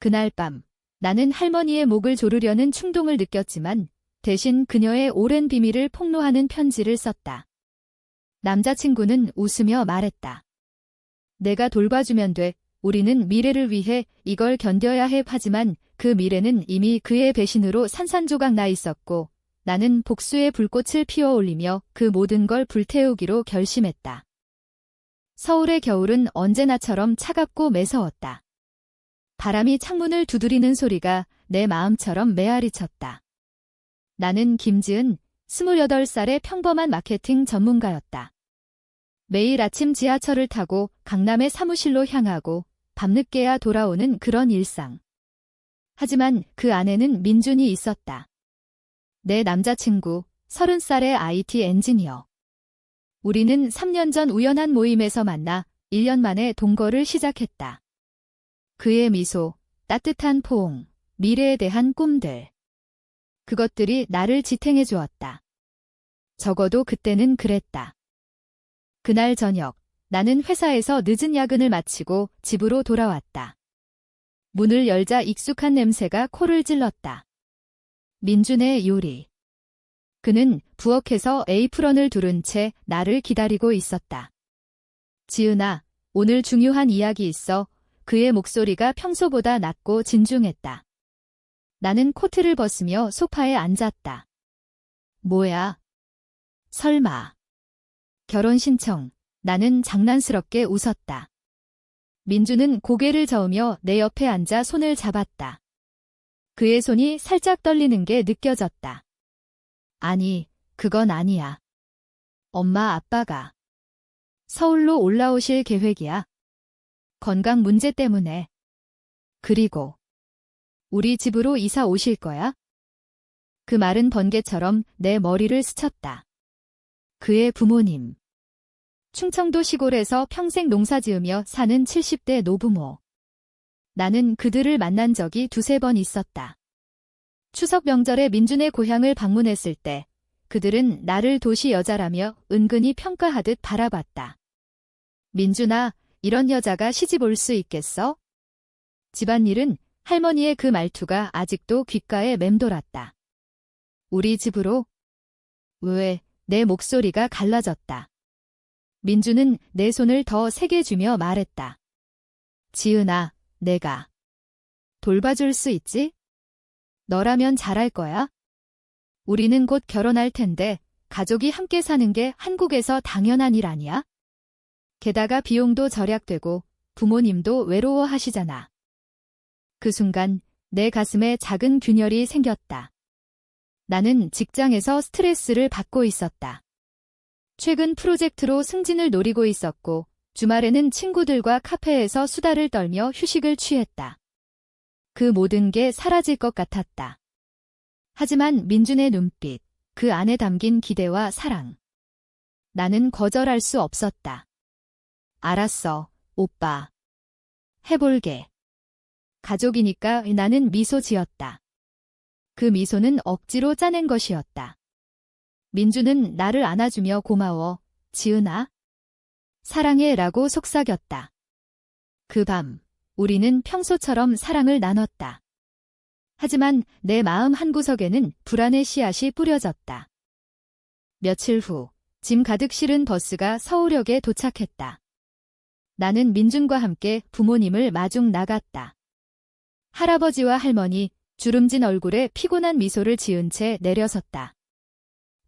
그날 밤, 나는 할머니의 목을 조르려는 충동을 느꼈지만 대신 그녀의 오랜 비밀을 폭로하는 편지를 썼다. 남자친구는 웃으며 말했다. 내가 돌봐주면 돼. 우리는 미래를 위해 이걸 견뎌야 해. 하지만 그 미래는 이미 그의 배신으로 산산조각 나 있었고 나는 복수의 불꽃을 피워 올리며 그 모든 걸 불태우기로 결심했다. 서울의 겨울은 언제나처럼 차갑고 매서웠다. 바람이 창문을 두드리는 소리가 내 마음처럼 메아리쳤다. 나는 김지은, 28살의 평범한 마케팅 전문가였다. 매일 아침 지하철을 타고 강남의 사무실로 향하고 밤늦게야 돌아오는 그런 일상. 하지만 그 안에는 민준이 있었다. 내 남자친구, 30살의 IT 엔지니어. 우리는 3년 전 우연한 모임에서 만나 1년 만에 동거를 시작했다. 그의 미소, 따뜻한 포옹, 미래에 대한 꿈들. 그것들이 나를 지탱해 주었다. 적어도 그때는 그랬다. 그날 저녁, 나는 회사에서 늦은 야근을 마치고 집으로 돌아왔다. 문을 열자 익숙한 냄새가 코를 찔렀다. 민준의 요리. 그는 부엌에서 에이프런을 두른 채 나를 기다리고 있었다. 지은아, 오늘 중요한 이야기 있어. 그의 목소리가 평소보다 낮고 진중했다. 나는 코트를 벗으며 소파에 앉았다. 뭐야? 설마. 결혼 신청. 나는 장난스럽게 웃었다. 민주는 고개를 저으며 내 옆에 앉아 손을 잡았다. 그의 손이 살짝 떨리는 게 느껴졌다. 아니, 그건 아니야. 엄마 아빠가 서울로 올라오실 계획이야. 건강 문제 때문에. 그리고 우리 집으로 이사 오실 거야? 그 말은 번개처럼 내 머리를 스쳤다. 그의 부모님. 충청도 시골에서 평생 농사지으며 사는 70대 노부모. 나는 그들을 만난 적이 두세 번 있었다. 추석 명절에 민준의 고향을 방문했을 때 그들은 나를 도시 여자라며 은근히 평가하듯 바라봤다. 민준아, 이런 여자가 시집 올 수 있겠어? 집안일은 할머니의 그 말투가 아직도 귓가에 맴돌았다. 우리 집으로? 왜? 내 목소리가 갈라졌다. 민주는 내 손을 더 세게 쥐며 말했다. 지은아, 내가 돌봐줄 수 있지? 너라면 잘할 거야? 우리는 곧 결혼할 텐데 가족이 함께 사는 게 한국에서 당연한 일 아니야? 게다가 비용도 절약되고 부모님도 외로워하시잖아. 그 순간 내 가슴에 작은 균열이 생겼다. 나는 직장에서 스트레스를 받고 있었다. 최근 프로젝트로 승진을 노리고 있었고 주말에는 친구들과 카페에서 수다를 떨며 휴식을 취했다. 그 모든 게 사라질 것 같았다. 하지만 민준의 눈빛, 그 안에 담긴 기대와 사랑. 나는 거절할 수 없었다. 알았어, 오빠. 해볼게. 가족이니까. 나는 미소 지었다. 그 미소는 억지로 짜낸 것이었다. 민주는 나를 안아주며 고마워, 지은아. 사랑해 라고 속삭였다. 그 밤, 우리는 평소처럼 사랑을 나눴다. 하지만 내 마음 한구석에는 불안의 씨앗이 뿌려졌다. 며칠 후, 짐 가득 실은 버스가 서울역에 도착했다. 나는 민준과 함께 부모님을 마중 나갔다. 할아버지와 할머니, 주름진 얼굴에 피곤한 미소를 지은 채 내려섰다.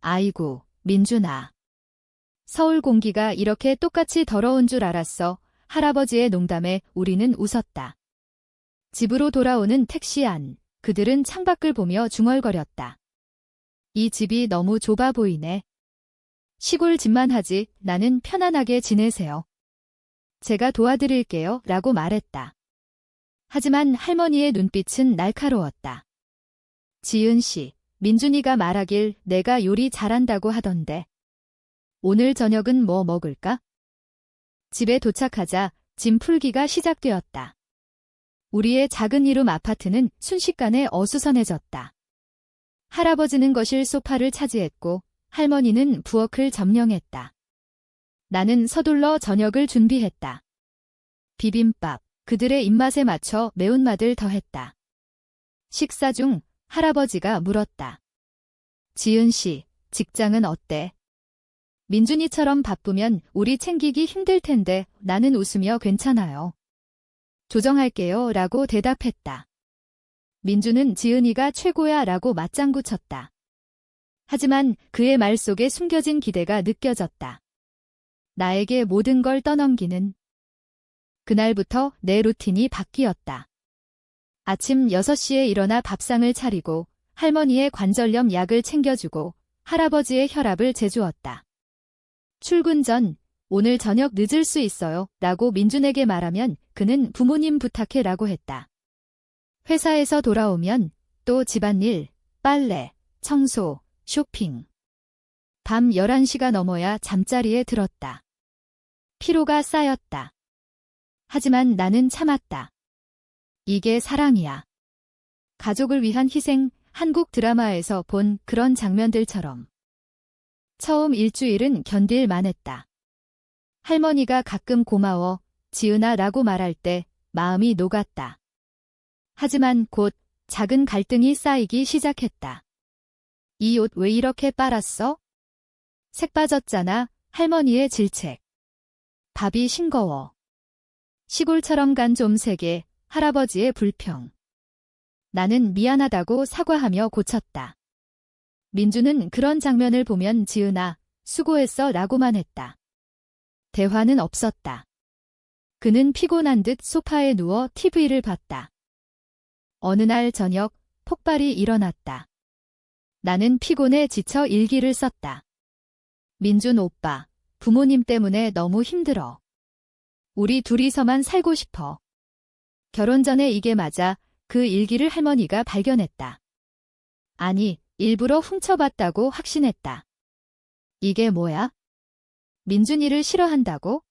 아이고, 민준아. 서울 공기가 이렇게 똑같이 더러운 줄 알았어. 할아버지의 농담에 우리는 웃었다. 집으로 돌아오는 택시 안, 그들은 창밖을 보며 중얼거렸다. 이 집이 너무 좁아 보이네. 시골 집만 하지, 나는 편안하게 지내세요. 제가 도와드릴게요 라고 말했다. 하지만 할머니의 눈빛은 날카로웠다. 지은 씨, 민준이가 말하길 내가 요리 잘한다고 하던데. 오늘 저녁은 뭐 먹을까? 집에 도착하자 짐 풀기가 시작되었다. 우리의 작은 이룸 아파트는 순식간에 어수선해졌다. 할아버지는 거실 소파를 차지했고 할머니는 부엌을 점령했다. 나는 서둘러 저녁을 준비했다. 비빔밥, 그들의 입맛에 맞춰 매운맛을 더했다. 식사 중 할아버지가 물었다. 지은 씨, 직장은 어때? 민준이처럼 바쁘면 우리 챙기기 힘들 텐데 나는 웃으며 괜찮아요. 조정할게요 라고 대답했다. 민준은 지은이가 최고야 라고 맞장구 쳤다. 하지만 그의 말 속에 숨겨진 기대가 느껴졌다. 나에게 모든 걸 떠넘기는. 그날부터 내 루틴이 바뀌었다. 아침 6시에 일어나 밥상을 차리고 할머니의 관절염 약을 챙겨주고 할아버지의 혈압을 재주었다. 출근 전 오늘 저녁 늦을 수 있어요 라고 민준에게 말하면 그는 부모님 부탁해 라고 했다. 회사에서 돌아오면 또 집안일, 빨래, 청소, 쇼핑. 밤 11시가 넘어야 잠자리에 들었다. 피로가 쌓였다. 하지만 나는 참았다. 이게 사랑이야. 가족을 위한 희생, 한국 드라마에서 본 그런 장면들처럼. 처음 일주일은 견딜만 했다. 할머니가 가끔 고마워, 지은아 라고 말할 때 마음이 녹았다. 하지만 곧 작은 갈등이 쌓이기 시작했다. 이 옷 왜 이렇게 빨았어? 색 빠졌잖아, 할머니의 질책. 밥이 싱거워. 시골처럼 간 좀 세게, 할아버지의 불평. 나는 미안하다고 사과하며 고쳤다. 민주는 그런 장면을 보면 지은아, 수고했어 라고만 했다. 대화는 없었다. 그는 피곤한 듯 소파에 누워 TV를 봤다. 어느 날 저녁 폭발이 일어났다. 나는 피곤해 지쳐 일기를 썼다. 민준 오빠, 부모님 때문에 너무 힘들어. 우리 둘이서만 살고 싶어. 결혼 전에 이게 맞아. 그 일기를 할머니가 발견했다. 아니, 일부러 훔쳐봤다고 확신했다. 이게 뭐야? 민준이를 싫어한다고?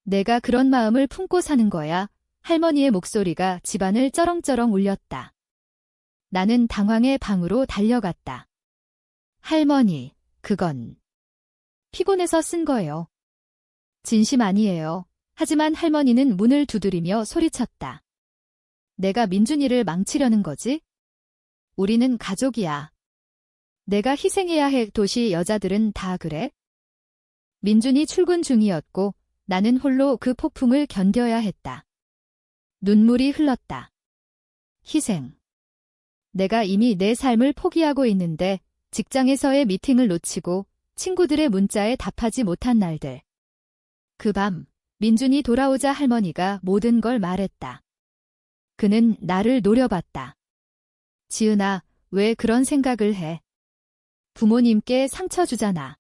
내가 그런 마음을 품고 사는 거야. 할머니의 목소리가 집안을 쩌렁쩌렁 울렸다. 나는 당황해 방으로 달려갔다. 할머니, 그건 피곤해서 쓴 거예요. 진심 아니에요. 하지만 할머니는 문을 두드리며 소리쳤다. 내가 민준이를 망치려는 거지? 우리는 가족이야. 내가 희생해야 해. 도시 여자들은 다 그래? 민준이 출근 중이었고 나는 홀로 그 폭풍을 견뎌야 했다. 눈물이 흘렀다. 희생. 내가 이미 내 삶을 포기하고 있는데 직장에서의 미팅을 놓치고 친구들의 문자에 답하지 못한 날들. 그 밤 민준이 돌아오자 할머니가 모든 걸 말했다. 그는 나를 노려봤다. 지은아, 왜 그런 생각을 해? 부모님께 상처 주잖아.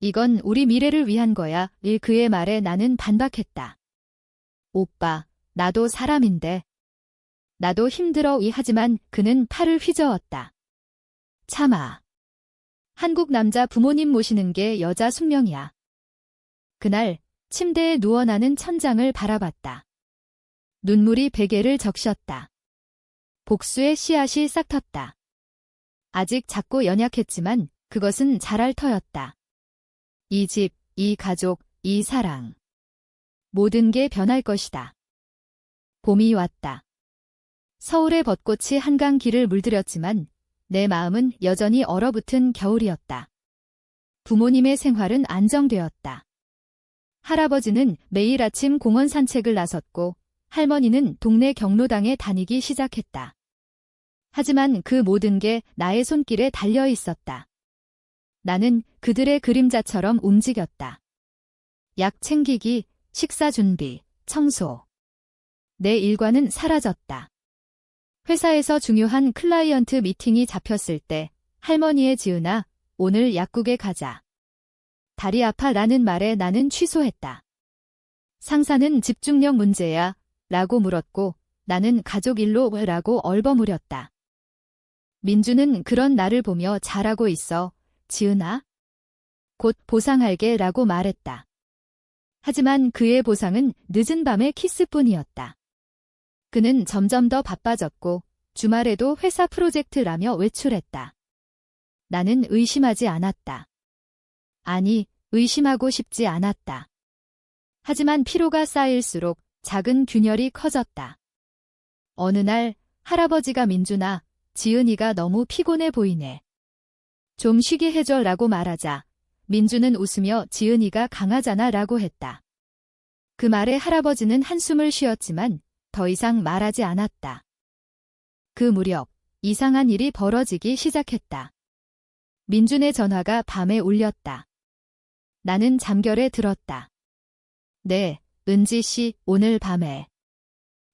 이건 우리 미래를 위한 거야. 그의 말에 나는 반박했다. 오빠, 나도 사람인데. 나도 힘들어. 하지만 그는 팔을 휘저었다. 참아. 한국 남자 부모님 모시는 게 여자 숙명이야. 그날 침대에 누워 나는 천장을 바라봤다. 눈물이 베개를 적셨다. 복수의 씨앗이 싹 텄다. 아직 작고 연약했지만 그것은 자랄 터였다. 이 집, 이 가족, 이 사랑. 모든 게 변할 것이다. 봄이 왔다. 서울의 벚꽃이 한강 길을 물들였지만 내 마음은 여전히 얼어붙은 겨울이었다. 부모님의 생활은 안정되었다. 할아버지는 매일 아침 공원 산책을 나섰고 할머니는 동네 경로당에 다니기 시작했다. 하지만 그 모든 게 나의 손길에 달려 있었다. 나는 그들의 그림자처럼 움직였다. 약 챙기기, 식사 준비, 청소. 내 일과는 사라졌다. 회사에서 중요한 클라이언트 미팅이 잡혔을 때 할머니의 지은아, 오늘 약국에 가자. 다리 아파 라는 말에 나는 취소했다. 상사는 집중력 문제야 라고 물었고 나는 가족 일로 라고 얼버무렸다. 민주는 그런 나를 보며 잘하고 있어, 지은아. 곧 보상할게 라고 말했다. 하지만 그의 보상은 늦은 밤의 키스뿐이었다. 그는 점점 더 바빠졌고 주말에도 회사 프로젝트라며 외출했다. 나는 의심하지 않았다. 아니, 의심하고 싶지 않았다. 하지만 피로가 쌓일수록 작은 균열이 커졌다. 어느 날 할아버지가 민준아, 지은이가 너무 피곤해 보이네. 좀 쉬게 해줘 라고 말하자 민준은 웃으며 지은이가 강하잖아 라고 했다. 그 말에 할아버지는 한숨을 쉬었지만 더 이상 말하지 않았다. 그 무렵 이상한 일이 벌어지기 시작했다. 민준의 전화가 밤에 울렸다. 나는 잠결에 들었다. 네, 은지 씨, 오늘 밤에.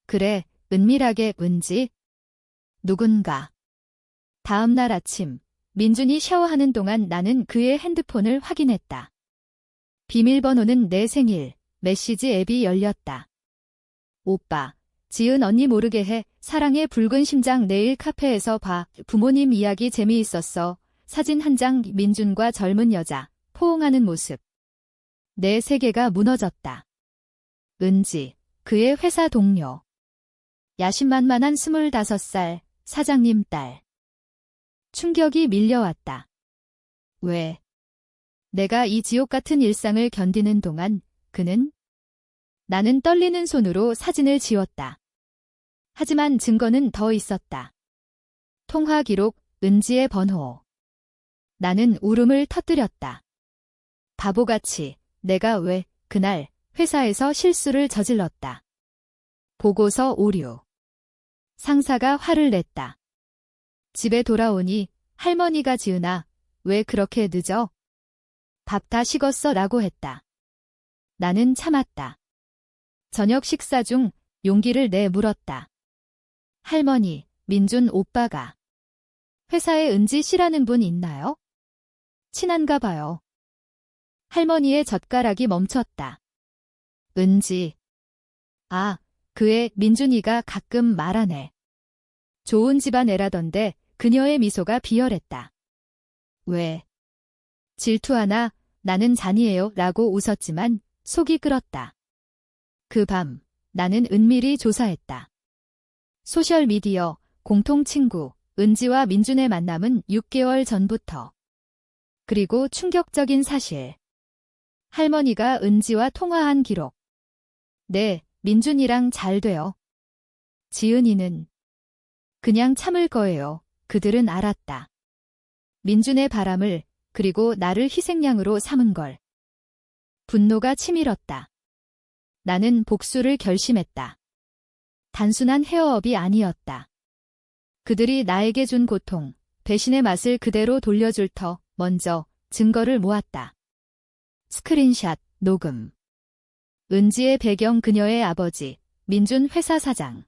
그래, 은밀하게, 은지. 누군가. 다음 날 아침, 민준이 샤워하는 동안 나는 그의 핸드폰을 확인했다. 비밀번호는 내 생일, 메시지 앱이 열렸다. 오빠, 지은 언니 모르게 해. 사랑의 붉은 심장 내일 카페에서 봐. 부모님 이야기 재미있었어. 사진 한 장 민준과 젊은 여자, 포옹하는 모습. 내 세계가 무너졌다. 은지, 그의 회사 동료. 야심만만한 25살, 사장님 딸. 충격이 밀려왔다. 왜? 내가 이 지옥 같은 일상을 견디는 동안 그는? 나는 떨리는 손으로 사진을 지웠다. 하지만 증거는 더 있었다. 통화 기록, 은지의 번호. 나는 울음을 터뜨렸다. 바보같이 내가 왜 그날 회사에서 실수를 저질렀다. 보고서 오류. 상사가 화를 냈다. 집에 돌아오니 할머니가 지은아, 왜 그렇게 늦어? 밥 다 식었어 라고 했다. 나는 참았다. 저녁 식사 중 용기를 내 물었다. 할머니, 민준 오빠가. 회사에 은지 씨라는 분 있나요? 친한가 봐요. 할머니의 젓가락이 멈췄다. 은지. 아, 그의 민준이가 가끔 말하네. 좋은 집안 애라던데 그녀의 미소가 비열했다. 왜? 질투하나? 나는 잔이에요 라고 웃었지만 속이 끓었다. 그 밤 나는 은밀히 조사했다. 소셜미디어, 공통 친구, 은지와 민준의 만남은 6개월 전부터. 그리고 충격적인 사실. 할머니가 은지와 통화한 기록. 네, 민준이랑 잘 돼요. 지은이는 그냥 참을 거예요. 그들은 알았다. 민준의 바람을, 그리고 나를 희생양으로 삼은 걸. 분노가 치밀었다. 나는 복수를 결심했다. 단순한 헤어업이 아니었다. 그들이 나에게 준 고통, 배신의 맛을 그대로 돌려줄 터 먼저 증거를 모았다. 스크린샷, 녹음. 은지의 배경 그녀의 아버지, 민준 회사 사장.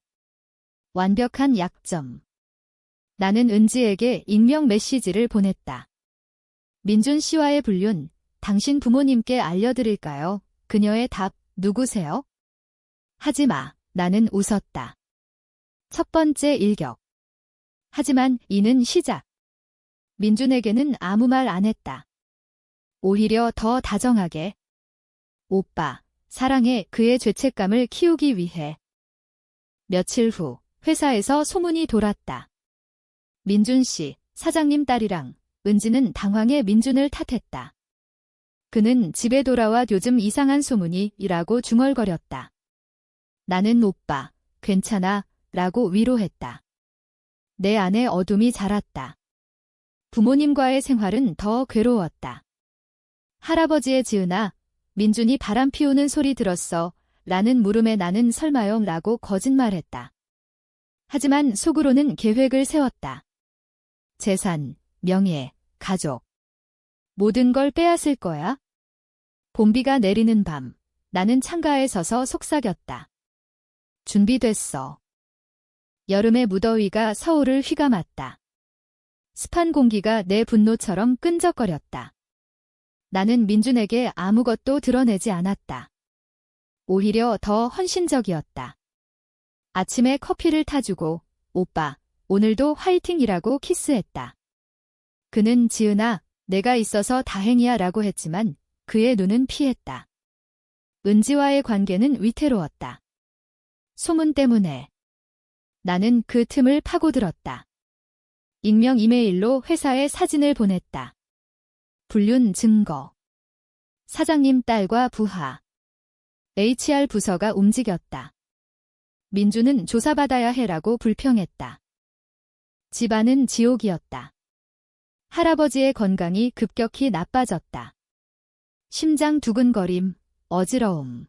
완벽한 약점. 나는 은지에게 익명 메시지를 보냈다. 민준 씨와의 불륜, 당신 부모님께 알려드릴까요? 그녀의 답, 누구세요? 하지 마. 나는 웃었다. 첫 번째 일격. 하지만 이는 시작. 민준에게는 아무 말 안 했다. 오히려 더 다정하게. 오빠, 사랑해. 그의 죄책감을 키우기 위해. 며칠 후 회사에서 소문이 돌았다. 민준 씨, 사장님 딸이랑 은지는 당황해 민준을 탓했다. 그는 집에 돌아와 요즘 이상한 소문이라고 중얼거렸다. 나는 오빠, 괜찮아 라고 위로했다. 내 안에 어둠이 자랐다. 부모님과의 생활은 더 괴로웠다. 할아버지의 지은아, 민준이 바람 피우는 소리 들었어 라는 물음에 나는 설마요 라고 거짓말했다. 하지만 속으로는 계획을 세웠다. 재산, 명예, 가족. 모든 걸 빼앗을 거야. 봄비가 내리는 밤, 나는 창가에 서서 속삭였다. 준비됐어. 여름의 무더위가 서울을 휘감았다. 습한 공기가 내 분노처럼 끈적거렸다. 나는 민준에게 아무것도 드러내지 않았다. 오히려 더 헌신적이었다. 아침에 커피를 타주고 오빠, 오늘도 화이팅이라고 키스했다. 그는 지은아, 내가 있어서 다행이야 라고 했지만 그의 눈은 피했다. 은지와의 관계는 위태로웠다. 소문 때문에. 나는 그 틈을 파고들었다. 익명 이메일로 회사에 사진을 보냈다. 불륜 증거. 사장님 딸과 부하. HR 부서가 움직였다. 민주는 조사받아야 해라고 불평했다. 집안은 지옥이었다. 할아버지의 건강이 급격히 나빠졌다. 심장 두근거림, 어지러움.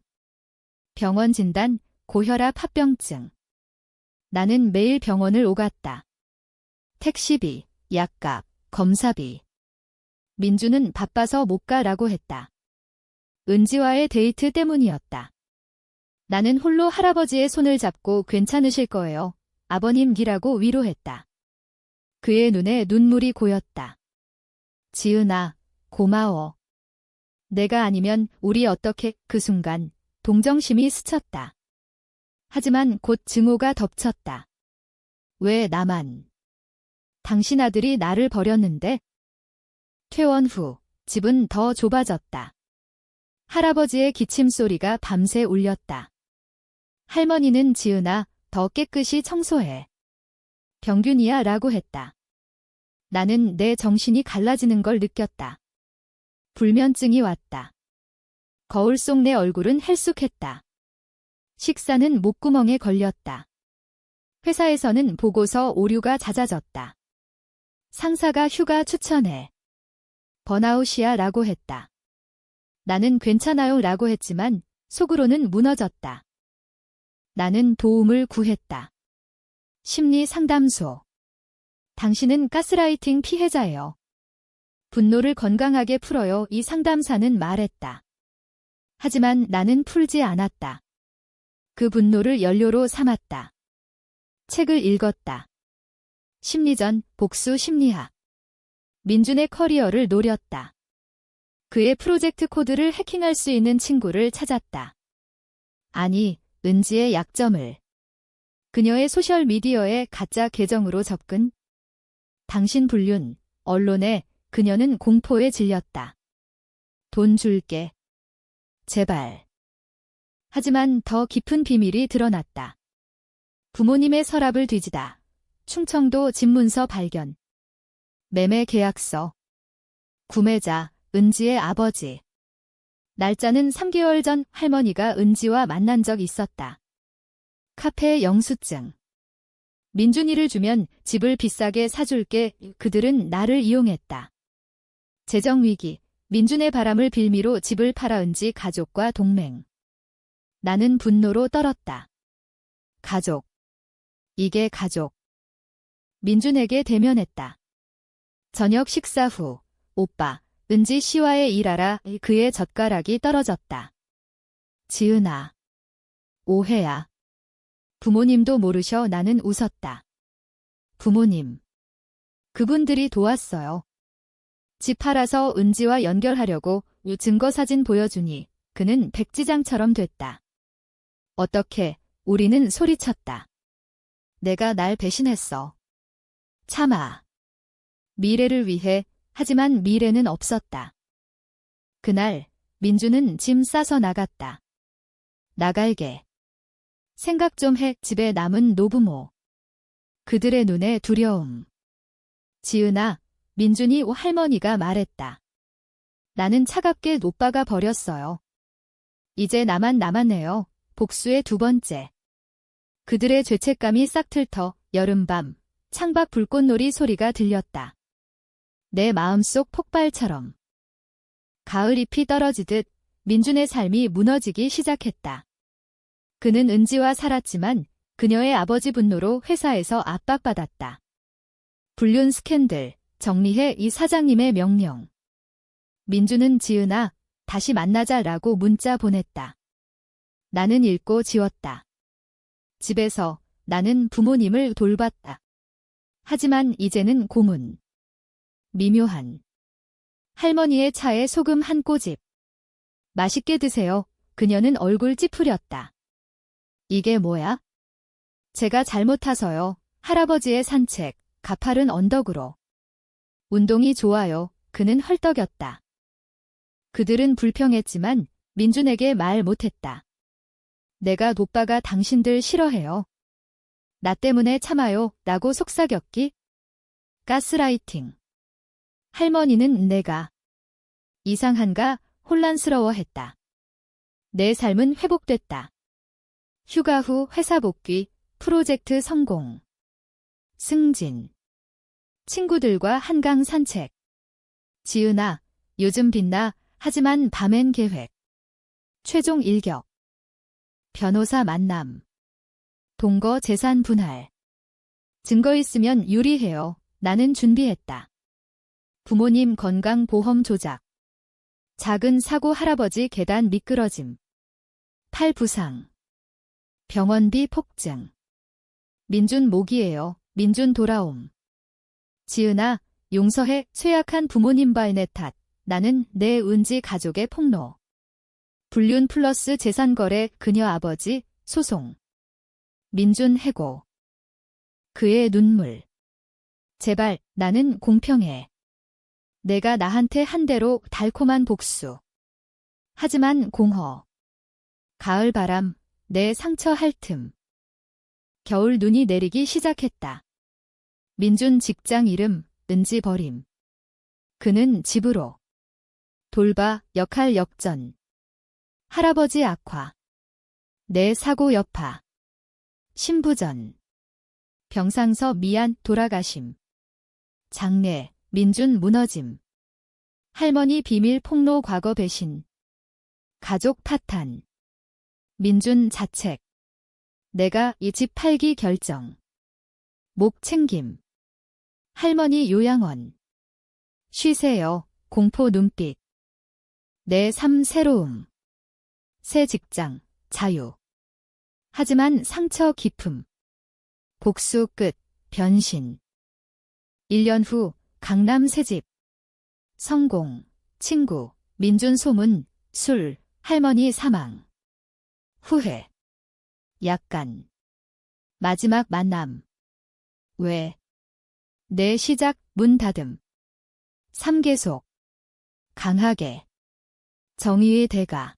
병원 진단, 고혈압 합병증. 나는 매일 병원을 오갔다. 택시비, 약값, 검사비. 민주는 바빠서 못 가라고 했다. 은지와의 데이트 때문이었다. 나는 홀로 할아버지의 손을 잡고 괜찮으실 거예요. 아버님기라고 위로했다. 그의 눈에 눈물이 고였다. 지은아, 고마워. 내가 아니면 우리 어떻게. 그 순간 동정심이 스쳤다. 하지만 곧 증오가 덮쳤다. 왜 나만? 당신 아들이 나를 버렸는데? 퇴원 후 집은 더 좁아졌다. 할아버지의 기침 소리가 밤새 울렸다. 할머니는 지은아, 더 깨끗이 청소해. 병균이야 라고 했다. 나는 내 정신이 갈라지는 걸 느꼈다. 불면증이 왔다. 거울 속 내 얼굴은 헬쑥했다. 식사는 목구멍에 걸렸다. 회사에서는 보고서 오류가 잦아졌다. 상사가 휴가 추천해. 번아웃이야 라고 했다. 나는 괜찮아요 라고 했지만 속으로는 무너졌다. 나는 도움을 구했다. 심리 상담소. 당신은 가스라이팅 피해자예요. 분노를 건강하게 풀어요. 이 상담사는 말했다. 하지만 나는 풀지 않았다. 그 분노를 연료로 삼았다. 책을 읽었다. 심리전, 복수 심리학. 민준의 커리어를 노렸다. 그의 프로젝트 코드를 해킹할 수 있는 친구를 찾았다. 아니, 은지의 약점을. 그녀의 소셜미디어에 가짜 계정으로 접근. 당신 불륜, 언론에 그녀는 공포에 질렸다. 돈 줄게. 제발. 하지만 더 깊은 비밀이 드러났다. 부모님의 서랍을 뒤지다. 충청도 집문서 발견. 매매 계약서. 구매자, 은지의 아버지. 날짜는 3개월 전 할머니가 은지와 만난 적 있었다. 카페 영수증. 민준이를 주면 집을 비싸게 사줄게. 그들은 나를 이용했다. 재정위기. 민준의 바람을 빌미로 집을 팔아 은지 가족과 동맹. 나는 분노로 떨었다. 가족. 이게 가족. 민준에게 대면했다. 저녁 식사 후. 오빠, 은지 씨와의 일하라. 그의 젓가락이 떨어졌다. 지은아. 오해야. 부모님도 모르셔. 나는 웃었다. 부모님. 그분들이 도왔어요. 집 팔아서 은지와 연결하려고 증거사진 보여주니 그는 백지장처럼 됐다. 어떻게, 우리는 소리쳤다. 내가 날 배신했어. 참아. 미래를 위해. 하지만 미래는 없었다. 그날 민주는 짐 싸서 나갔다. 나갈게. 생각 좀 해. 집에 남은 노부모. 그들의 눈에 두려움. 지은아, 민준이 할머니가 말했다. 나는 차갑게 오빠가 버렸어요. 이제 나만 남았네요. 복수의 두 번째. 그들의 죄책감이 싹틀터 여름밤 창밖 불꽃놀이 소리가 들렸다. 내 마음속 폭발처럼. 가을잎이 떨어지듯 민준의 삶이 무너지기 시작했다. 그는 은지와 살았지만 그녀의 아버지 분노로 회사에서 압박받았다. 불륜 스캔들, 정리해. 이 사장님의 명령. 민준은 지은아, 다시 만나자라고 문자 보냈다. 나는 읽고 지웠다. 집에서 나는 부모님을 돌봤다. 하지만 이제는 고문. 미묘한. 할머니의 차에 소금 한 꼬집. 맛있게 드세요. 그녀는 얼굴 찌푸렸다. 이게 뭐야? 제가 잘못 타서요. 할아버지의 산책, 가파른 언덕으로. 운동이 좋아요. 그는 헐떡였다. 그들은 불평했지만 민준에게 말 못했다. 내가 오빠가 당신들 싫어해요. 나 때문에 참아요. 라고 속삭였기? 가스라이팅. 할머니는 내가 이상한가 혼란스러워했다. 내 삶은 회복됐다. 휴가 후 회사 복귀, 프로젝트 성공. 승진. 친구들과 한강 산책. 지은아, 요즘 빛나, 하지만 밤엔 계획. 최종 일격. 변호사 만남. 동거 재산 분할. 증거 있으면 유리해요. 나는 준비했다. 부모님 건강보험 조작. 작은 사고 할아버지 계단 미끄러짐. 팔 부상. 병원비 폭증. 민준 목이에요. 민준 돌아옴. 지은아, 용서해. 쇠약한 부모님 발내 탓. 나는 내 은지 가족의 폭로. 불륜 플러스 재산거래 그녀 아버지 소송. 민준 해고. 그의 눈물. 제발 나는 공평해. 내가 나한테 한 대로 달콤한 복수. 하지만 공허. 가을 바람, 내 상처 할 틈. 겨울 눈이 내리기 시작했다. 민준 직장 이름, 은지 버림. 그는 집으로. 돌봐, 역할 역전. 할아버지 악화. 내 사고 여파. 신부전. 병상서 미안, 돌아가심. 장례, 민준 무너짐. 할머니 비밀 폭로 과거 배신. 가족 파탄. 민준 자책. 내가 이 집 팔기 결정. 목 챙김. 할머니 요양원. 쉬세요. 공포 눈빛. 내 삶 새로움. 새 직장, 자유. 하지만 상처 깊음. 복수 끝, 변신. 1년 후 강남 새집. 성공, 친구, 민준 소문, 술, 할머니 사망. 후회. 약간. 마지막 만남. 왜? 내 시작, 문 닫음. 3계속. 강하게. 정의의 대가.